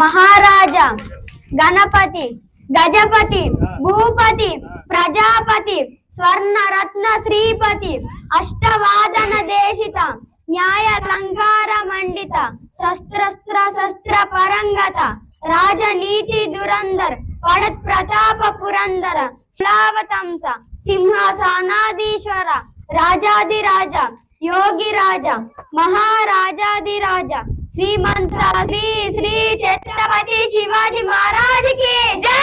మహారాజా, గణపతి, గజపతి, భూపతి, ప్రజాపతి, స్వర్ణ రత్న శ్రీపతి, అష్టవాదన దేశిత, న్యాయాలంకార మండిత, శస్త్ర పరంగత, రాజనీతి దురందర్, పడత్ ప్రతాప పురందర, శ్లావతంస, సింహాసనాధీశ్వర, రాజాదిరాజ, యోగి రాజ, మహారాజాదిరాజ, శ్రీమంత శ్రీ శ్రీ ఛత్రపతి శివాజీ మహారాజ్ కి జై.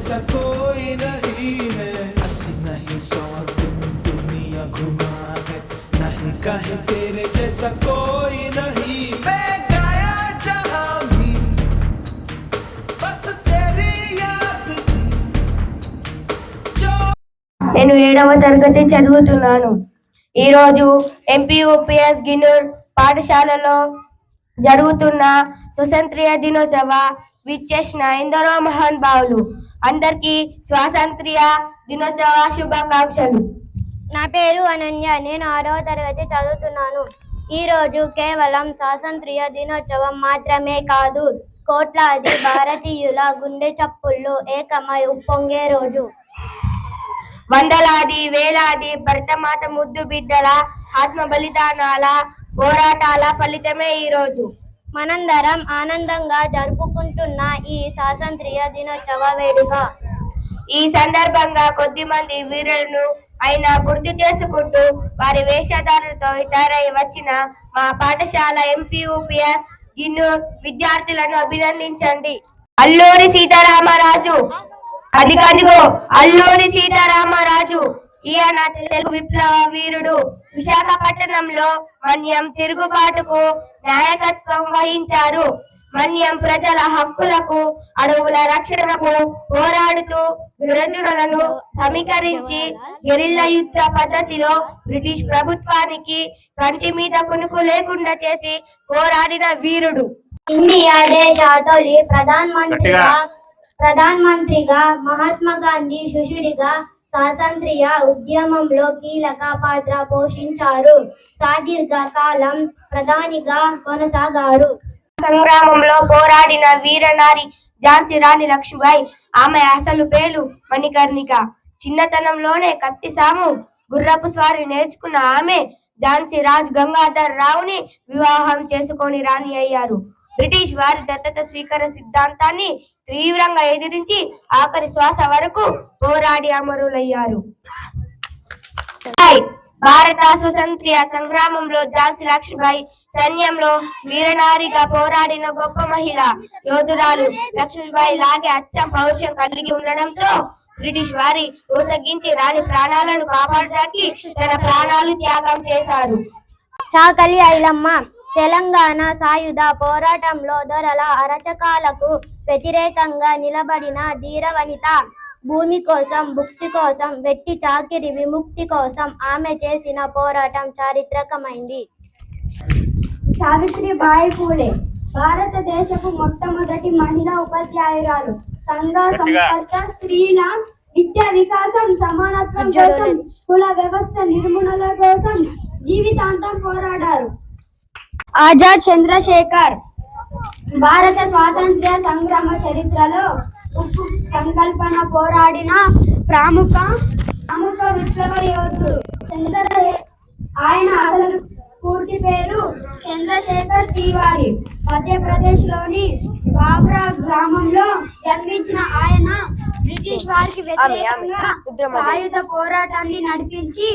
जैसा कोई नहीं है, 80 नहीं 100 दिन दुनिया घुमा है, नहीं कहे तेरे जैसा कोई नहीं, मैं गाया जहां भी बस तेरी याद थी. నేను 7వ తరగతి చదువుతున్నాను. ఈరోజు ఎంపీయూపీఎస్ గిన్నూర్ పాఠశాలలో జరుగుతున్న స్వాతంత్ర్య దినోత్సవ విచ్చేసిన ఎందరో మహాన్ భావులు అందరికీ స్వాతంత్ర్య దినోత్సవ శుభాకాంక్షలు. నా పేరు అనన్య. నేను 6వ తరగతి చదువుతున్నాను. ఈరోజు కేవలం స్వాతంత్ర్య దినోత్సవం మాత్రమే కాదు, కోట్లాది భారతీయుల గుండె చప్పుళ్ళు ఏకమై ఉప్పొంగే రోజు. వందలాది వేలాది భరతమాత ముద్దు బిడ్డల ఆత్మ బలిదానాల పోరాటాల ఫలితమే ఈ రోజు. మనందరం ఆనందంగా జరుపుకుంటున్న ఈ స్వాతంత్ర్య దినోత్సవ వేడుక. ఈ సందర్భంగా కొద్ది మంది వీరులను అయినా గుర్తు చేసుకుంటూ వారి వేషధారణతో తయారై వచ్చిన మా పాఠశాల ఎంపీయూపీఎస్ గిన్నూర్ విద్యార్థులను అభినందించండి. అల్లూరి సీతారామరాజు, అదిగదిగో అల్లూరి సీతారామరాజు, ఈయన తెలుగు విప్లవ వీరుడు. విశాఖపట్నంలో మన్యం తిరుగుబాటుకు నాయకత్వం వహించారు. మన్యం ప్రజల హక్కులకు, అడవుల రక్షణకు పోరాడుతూ గిరిజనులను సమీకరించి గెరిల్లా యుద్ధ పద్ధతిలో బ్రిటిష్ ప్రభుత్వానికి కంటి మీద కునుకు లేకుండా చేసి పోరాడిన వీరుడు. ఇండియా దేశ తొలి ప్రధానమంత్రిగా మహాత్మా గాంధీ శిష్యుడిగా స్వాతంత్ర్య ఉద్యమంలో కీలక పాత్ర పోషించారు. సుదీర్ఘ కాలం ప్రధానిగా కొనసాగారు. సంగ్రామంలో పోరాడిన వీరనారి ఝాన్సీ రాణి లక్ష్మీబాయి. ఆమె అసలు పేరు మణికర్ణిక. చిన్నతనంలోనే కత్తి సాము, గుర్రపు స్వారీ నేర్చుకున్న ఆమె ఝాన్సీ రాజు గంగాధర్ రావుని వివాహం చేసుకొని రాణి అయ్యారు. బ్రిటిష్ వారి దత్తత స్వీకార సిద్ధాంతాన్ని తీవ్రంగా ఎదిరించి ఆఖరి శ్వాస వరకు పోరాడి అమరులయ్యారు. భారత స్వాతంత్ర్య సంగ్రామంలో ఝాన్సీ లక్ష్మీబాయి సైన్యంలో వీరనారిగా పోరాడిన గొప్ప మహిళ యోధురాలు. లక్ష్మీబాయి లాగే అచ్చం పౌరుషం కలిగి ఉండడంతో బ్రిటిష్ వారి ఊసగించి రాణి ప్రాణాలను కాపాడడానికి తన ప్రాణాలు త్యాగం చేశారు. చాకలి ఐలమ్మ తెలంగాణ సాయుధ పోరాటంలో దొరల అరచకాలకు వ్యతిరేకంగా నిలబడిన ధీర వనిత. భూమి కోసం, భుక్తి కోసం, వెట్టి చాకిరి విముక్తి కోసం ఆమె చేసిన పోరాటం చారిత్రకమైంది. సావిత్రిబాయి పూలే భారతదేశపు మొట్టమొదటి మహిళా ఉపాధ్యాయురాలు. సంఘ సంస్కర్త, స్త్రీల విద్యా వికాసం, సమానత్వం కోసం, కుల వ్యవస్థ నిర్మూలన కోసం జీవితాంతం పోరాడారు. ఆజాద్ చంద్రశేఖర్ భారత స్వాతంత్ర్య సంగ్రామ చరిత్రలో ఉప్పు సంకల్పన పోరాడిన ప్రముఖ విప్లవ యోధుడు. ఆయన అసలు పూర్తి పేరు చంద్రశేఖర్ తివారీ. మధ్యప్రదేశ్ లోని బాబ్రా గ్రామంలో జన్మించిన ఆయన బ్రిటిష్ వారికి వ్యతిరేకంగా సాయుధ పోరాటాన్ని నడిపించి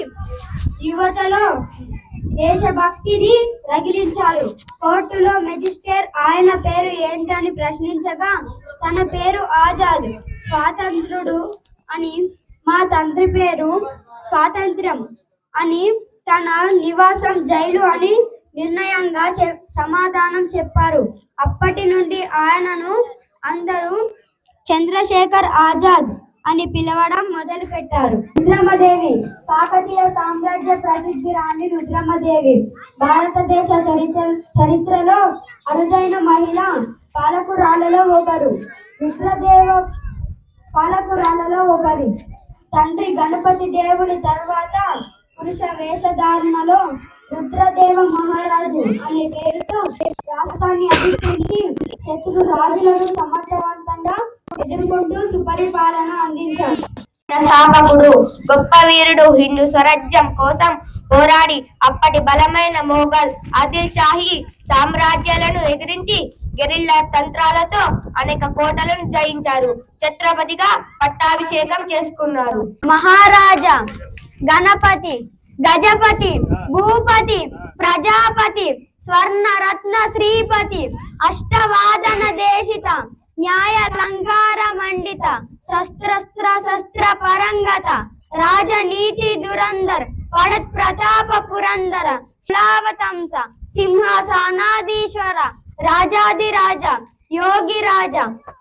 యువతలో దేశభక్తిని రగిలించారు. కోర్టులో మెజిస్ట్రేట్ ఆయన పేరు ఏంటని ప్రశ్నించగా తన పేరు ఆజాద్, స్వాతంత్రుడు అని, మా తండ్రి పేరు స్వాతంత్ర్యం అని, తన నివాసం జైలు అని నిర్ణయంగా సమాధానం చెప్పారు. అప్పటి నుండి ఆయనను అందరూ చంద్రశేఖర్ ఆజాద్ అని పిలవడం మొదలు పెట్టారు. రుద్రమదేవి, కాకతీయ సామ్రాజ్య ప్రసిద్ధి రాణి రుద్రమదేవి భారతదేశ చరిత్రలో అరుదైన మహిళా పాలకురాలలో ఒకరు. రుద్రదేవ పాలకురాలలో ఒకరి. తండ్రి గణపతి దేవుడి తర్వాత పురుష వేషధారణలో రుద్రదేవ మహారాజు అనే పేరుతో రాష్ట్రాన్ని అధిష్ఠించి శత్రు రాజులను సమర్థవంతంగా ఎదుర్కొంటూ సుపరిపాలన అందించారు. స్థాపకుడు, గొప్ప వీరుడు, హిందూ స్వరాజ్యం కోసం పోరాడి అప్పటి బలమైన మొఘల్, ఆదిల్ షాహీ సామ్రాజ్యాలను ఎదిరించి గెరిల్లా తంత్రాలతో అనేక కోటలను జయించారు. ఛత్రపతిగా పట్టాభిషేకం చేసుకున్నారు. మహారాజా, గణపతి, గజపతి, భూపతి, ప్రజాపతి, స్వర్ణరత్న శ్రీపతి, అష్టవాదన దేశిత, న్యాయాలంకార మండిత, శస్త్ర పరంగత, రాజనీతి దురందర్, పడత్ ప్రతాప పురందర, శ్లావతంస, సింహాసనాధీశ్వర, రాజాదిరాజ, యోగిరాజ,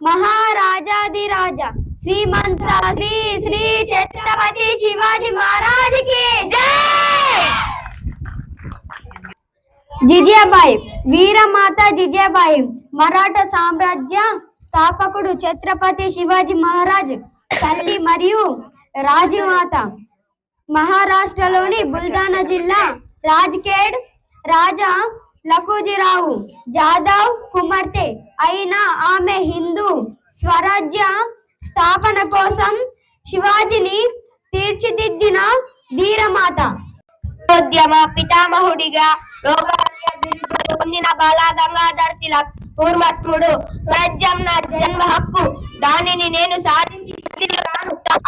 మహారాజాదిరాజ, శ్రీమంత శ్రీ శ్రీ ఛత్రపతి శివాజీ మహారాజ్ కి జై. జిజియాబాయి, వీరమాత జిజియాబాయి మరాఠా సామ్రాజ్య స్థాపకుడు ఛత్రపతి శివాజీ మహారాజ్ తల్లి మరియు రాజమాత. మహారాష్ట్రలోని బుల్దానా జిల్లా రాజ్ఖేడ్ రాజా లఖుజీరావు జాదవ్ కుమార్తె అయిన ఆమె హిందూ స్వరాజ్య స్థాపన కోసం శివాజీని తీర్చిదిద్దిన ధీరమాత. ఉద్యమ పితామహుడిగా లోకప్రియ బిరుదులు పొందిన బాలా గంగాధర్ తిలక్ పూర్వత్ముడు. స్వరాజ్యం నా జన్మ హక్కు, దానిని నేను సాధించి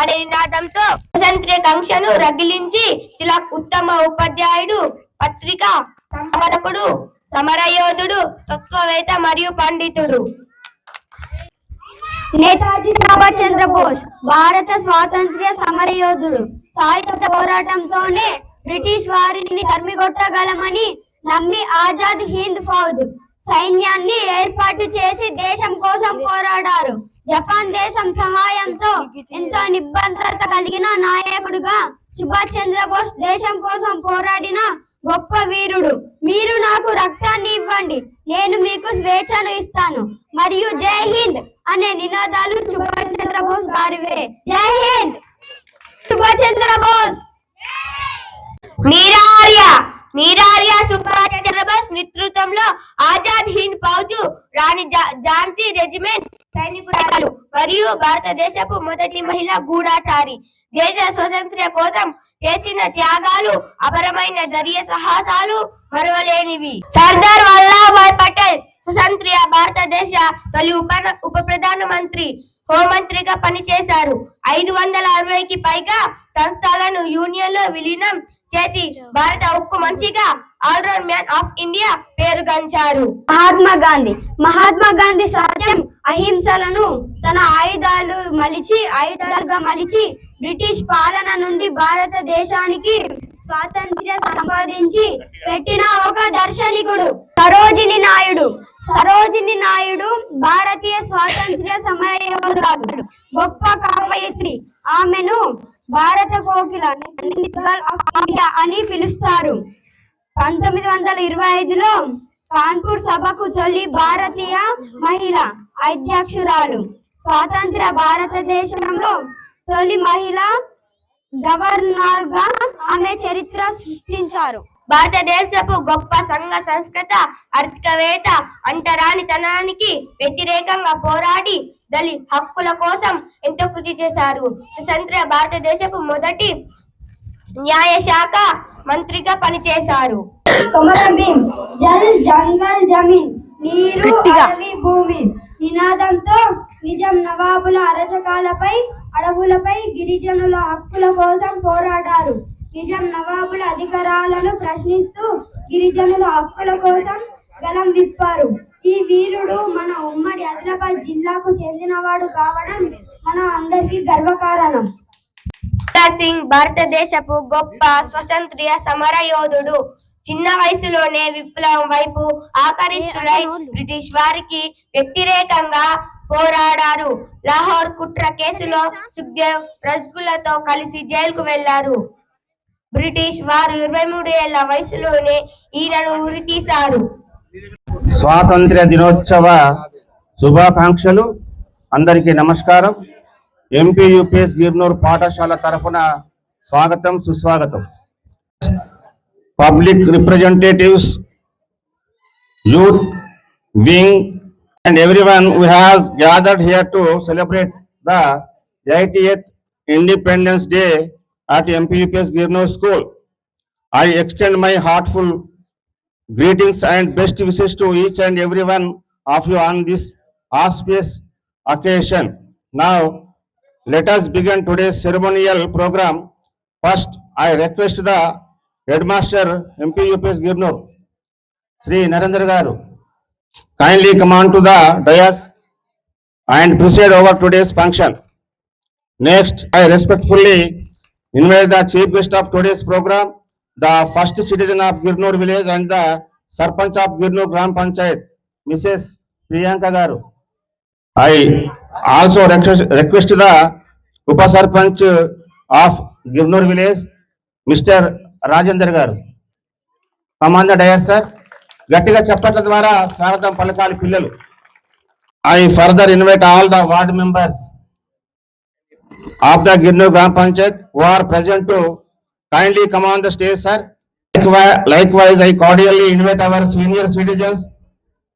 అనే నినాదంతో స్వాతంత్ర్య కాంక్షను రగిలించి తిలక్ ఉత్తమ ఉపాధ్యాయుడు, పత్రిక సంపాదకుడు, సమరయోధుడు, తత్వవేత్త మరియు పండితుడు. నేతాజీ సుభాష్ చంద్రబోస్ భారత స్వాతంత్ర్య సమరయోధుడు. సాయుధ పోరాటంతోనే బ్రిటిష్ వారిని తరిమికొట్టగలమని నమ్మి ఆజాద్ హింద్ ఫౌజ్ సైన్యాన్ని ఏర్పాటు చేసి దేశం కోసం పోరాడారు. జపాన్ దేశం సహాయంతో ఎంతో నిబద్ధత కలిగిన నాయకుడుగా సుభాష్ చంద్రబోస్ దేశం కోసం పోరాడిన గొప్ప వీరుడు. మీరు నాకు రక్తాన్ని ఇవ్వండి, నేను మీకు స్వేచ్ఛను ఇస్తాను మరియు జై హింద్ అనే నినాదాలు సుభాష్ చంద్రబోస్ గారివే. జై హింద్, సుభాష్ చంద్రబోస్. నీరార్య సుభాష్ చంద్రబోస్ నేతృత్వంలో ఆజాద్ హింద్ ఫౌజ్ రాణి ఝాన్సీ రెజిమెంట్ సైనికురాలు మరియు భారతదేశపు మొదటి మహిళా గూఢచారి. దేశ స్వాతంత్ర్య కోసం చేసిన త్యాగాలు, అపరమైన ధైర్య సాహసాలు మరువలేనివి. సర్దార్ వల్లభాయ్ పటేల్ స్వతంత్ర భారతదేశ తొలి ఉప ప్రధానమంత్రి, హోంమంత్రిగా పనిచేశారు. 560కి పైగా సంస్థలను యూనియన్లో విలీనం చేసి భారత ఉక్కు మంచిగా ఆల్రౌండ్ మ్యాన్ ఆఫ్ ఇండియా పేరుగాంచారు. మహాత్మా గాంధీ సత్యం, అహింసలను తన ఆయుధాలుగా మలిచి బ్రిటిష్ పాలన నుండి భారతదేశానికి స్వాతంత్ర్యం సంపాదించి పెట్టిన ఒక దార్శనికుడు. సరోజిని నాయుడు భారతీయ స్వాతంత్ర్య సమరయోధురాలు, గొప్ప కవయిత్రి. ఆమెను భారత కోకిల అని పిలుస్తారు. 1925లో కాన్పూర్ సభకు తొలి భారతీయ మహిళా అధ్యక్షురాలు. స్వాతంత్ర భారతదేశంలో తొలి మహిళా గవర్నర్ గా ఆమె చరిత్ర సృష్టించారు. భారతదేశపు గొప్ప సంఘ సంస్కృత, ఆర్థికవేత్త, అంటరానితనానికి వ్యతిరేకంగా పోరాడి దళిత హక్కుల కోసం ఎంతో కృషి చేశారు. స్వతంత్ర భారతదేశపు మొదటి న్యాయశాఖ మంత్రిగా పనిచేశారు. జల్ జంగల్ జమీన్, నీరు అడవి భూమి నినాదంతో నిజాం నవాబుల అరాచకాలపై, అడవులపై గిరిజనుల హక్కుల కోసం పోరాడారు. నిజాం నవాబుల అధికారాలను ప్రశ్నిస్తూ గిరిజనుల హక్కుల కోసం గలం విప్పారు. ఈ వీరుడు మన ఉమ్మడి ఆదిలాబాద్ జిల్లాకు చెందినవాడు కావడం మన అందరికీ గర్వకారణం. భగత్ సింగ్ భారతదేశపు గొప్ప స్వతంత్ర సమర యోధుడు. చిన్న వయసులోనే విప్లవం వైపు ఆకర్షితులై బ్రిటిష్ వారికి వ్యతిరేకంగా పోరాడారు. లాహోర్ కుట్ర కేసులో సుఖ్దేవ్ రజ్గుల్లతో కలిసి జైలుకు వెళ్లారు. బ్రిటిష్ వారు 23 ఏళ్ల వయసులోనే ఈయనను ఉరితీశారు. స్వాతంత్ర్య దినోత్సవ శుభాకాంక్షలు. అందరికీ నమస్కారం. ఎంపీ యూపీఎస్ గిర్నూర్ పాఠశాల తరఫున స్వాగతం, సుస్వాగతం. Public representatives, youth wing and everyone who has gathered here to celebrate the 80th Independence Day at MPUPS Girnoor School. I extend my heartful greetings and best wishes to each and every one of you on this auspicious occasion. Now, let us begin today's ceremonial program. First, I request the Headmaster MPUPS Girnoor, Sri Narendra Garu, kindly come on to the dais and preside over today's function. Next, I respectfully invite the chief guest of today's program, the first citizen of Girnoor village and the Sarpanch of Girnoor Gram Panchayat, Mrs. Priyanka Garu. I also request the Upa Sarpanch of Girnoor village, Mr. Rajendra Garu. Come on the dais, sir. గట్టిగా చప్పట్ల ద్వారా స్వాగతం పలకాలి పిల్లలు. I further invite all the ward members of the Girnoor Gram Panchayat who are present to kindly come on the stage, sir. Likewise, I cordially invite our senior citizens,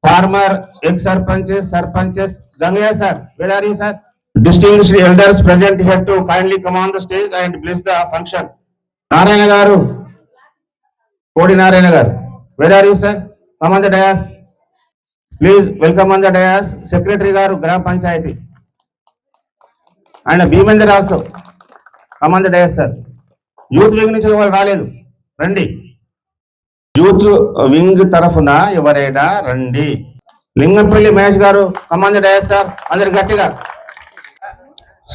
farmer, ex-sarpanches, sarpanches. Gangaya sir, where are you, sir? Distinguished elders present here to kindly come on the stage and bless the function. Narayana Garu, Kodi Narayana Garu, where are you, sir? Come on the dais. Please welcome on the dais Secretary Garu, Gram Panchayati. And Bhimendra also. Come on the dais, sir. Youth wing నుంచి ఎవరు రాలేదు, రండి. Youth wing తరఫున ఎవరైనా రండి. లింగంపల్లి మహేష్ గారు, come on the dais, sir. అందరు గట్టిగా.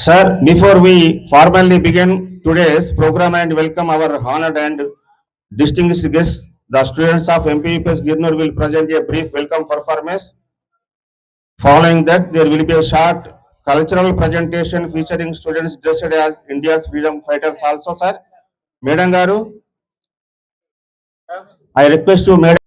Sir, before we formally begin today's program and welcome our honored and distinguished guests, the students of MPUPS Girnoor will present a brief welcome performance. Following that, there will be a short cultural presentation featuring students dressed as India's freedom fighters also, sir. Madam Garu, I request you, Madam.